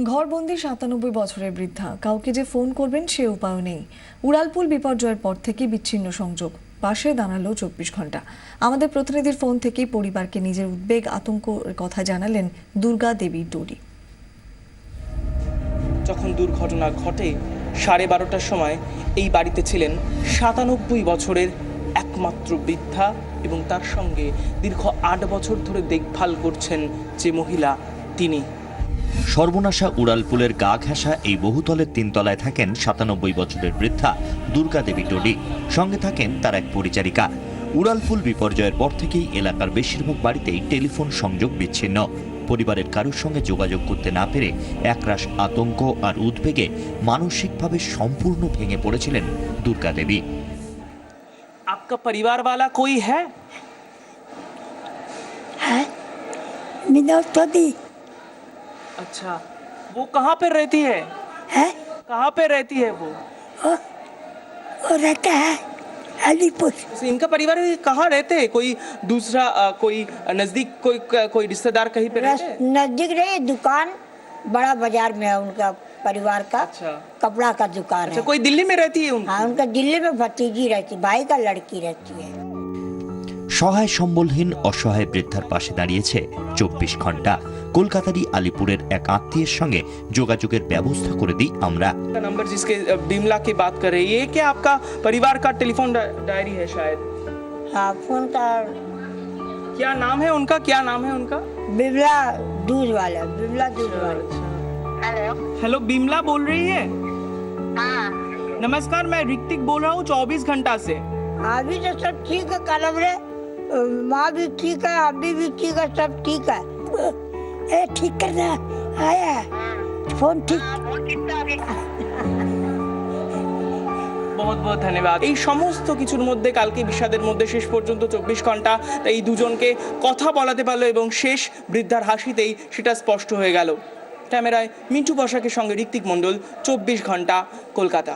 ঘরবন্দি ৯৭ বছরের বৃদ্ধা, কাউকে যে ফোন করবেন সে উপায় নেই। উড়ালপুল বিপর্যয়ের পর থেকে বিচ্ছিন্ন সংযোগ, পাশে দাঁড়ালো ২৪ ঘন্টা। আমাদের প্রতিনিধির ফোন থেকেই পরিবারকে নিজের উদ্বেগ আতঙ্কের কথা জানালেন দুর্গা দেবী ডোরি। যখন দুর্ঘটনা ঘটে ১২:৩০টার সময় এই বাড়িতে ছিলেন ৯৭ বছরের একমাত্র বৃদ্ধা এবং তার সঙ্গে দীর্ঘ ৮ বছর ধরে দেখভাল করছেন যে মহিলা, তিনি। সর্বনাশা উড়ালপুলের গা ঘেঁষা এই বহুতলের ৩ তলায় থাকেন ৯৭ বছরের বৃদ্ধা দুর্গা দেবী ডোরি। সঙ্গে থাকেন তার এক পরিচারিকা। উড়ালপুল বিপর্যয়ের পর থেকেই এলাকার বেশিরভাগ বাড়িতেই টেলিফোন সংযোগ বিচ্ছিন্ন। পরিবারের কারোর সঙ্গে যোগাযোগ করতে না পেরে একরাশ আতঙ্ক আর উদ্বেগে মানসিকভাবে সম্পূর্ণ ভেঙে পড়েছিলেন দুর্গা দেবী। आपका परिवार वाला कोई है? अच्छा, वो कहाँ पे रहती है? कहाँ पे रहती है वो? वो रहता है अलीपुर। इनका परिवार कहाँ रहते हैं? कोई दूसरा कोई नजदीक कोई रिश्तेदार कहीं पे रहते हैं? नजदीक रहे दुकान बड़ा बाजार में है उनका परिवार का। अच्छा। कपड़ा का दुकान अच्छा, है। कोई दिल्ली में रहती है उनकी? हाँ, उनका दिल्ली में भतीजी रहती, भाई का लड़की रहती है। সহায় সম্বলহীন অসহায় বৃদ্ধার পাশে দাঁড়িয়েছে ২৪ ঘন্টা। কলকাতারই আলিপুরের এক আত্মীয়ের সঙ্গে যোগাযোগের ব্যবস্থা করে দিই আমরা। नंबर जिसके बिमला की बात कर रही है, ये क्या आपका परिवार का टेलीफोन डायरी है शायद? हाँ, फोन का क्या नाम है उनका? क्या नाम है उनका? बिमला दूध वाला, बिमला दूध वाला। हेलो, बिमला बोल रही है? नमस्कार, मैं ऋतिक बोल रहा हूँ 24 घंटा से। अभी तो सब ठीक है, कलम रे माँ भी ठीक है, अभी भी ठीक है, सब ठीक है। ए ठीक करना आया फोन ठीक। बहुत बहुत धन्यवाद। এই সমস্ত কিছুর মধ্যে কালকে বিষাদের মধ্যে শেষ পর্যন্ত 24 ঘন্টা এই দুজনকে কথা বলাতে পারলো এবং শেষ বৃদ্ধার হাসিতেই সেটা স্পষ্ট হয়ে গেল। ক্যামেরায় মিন্টু বসাকের সঙ্গে ঋত্বিক মণ্ডল, 24 ঘন্টা, কলকাতা।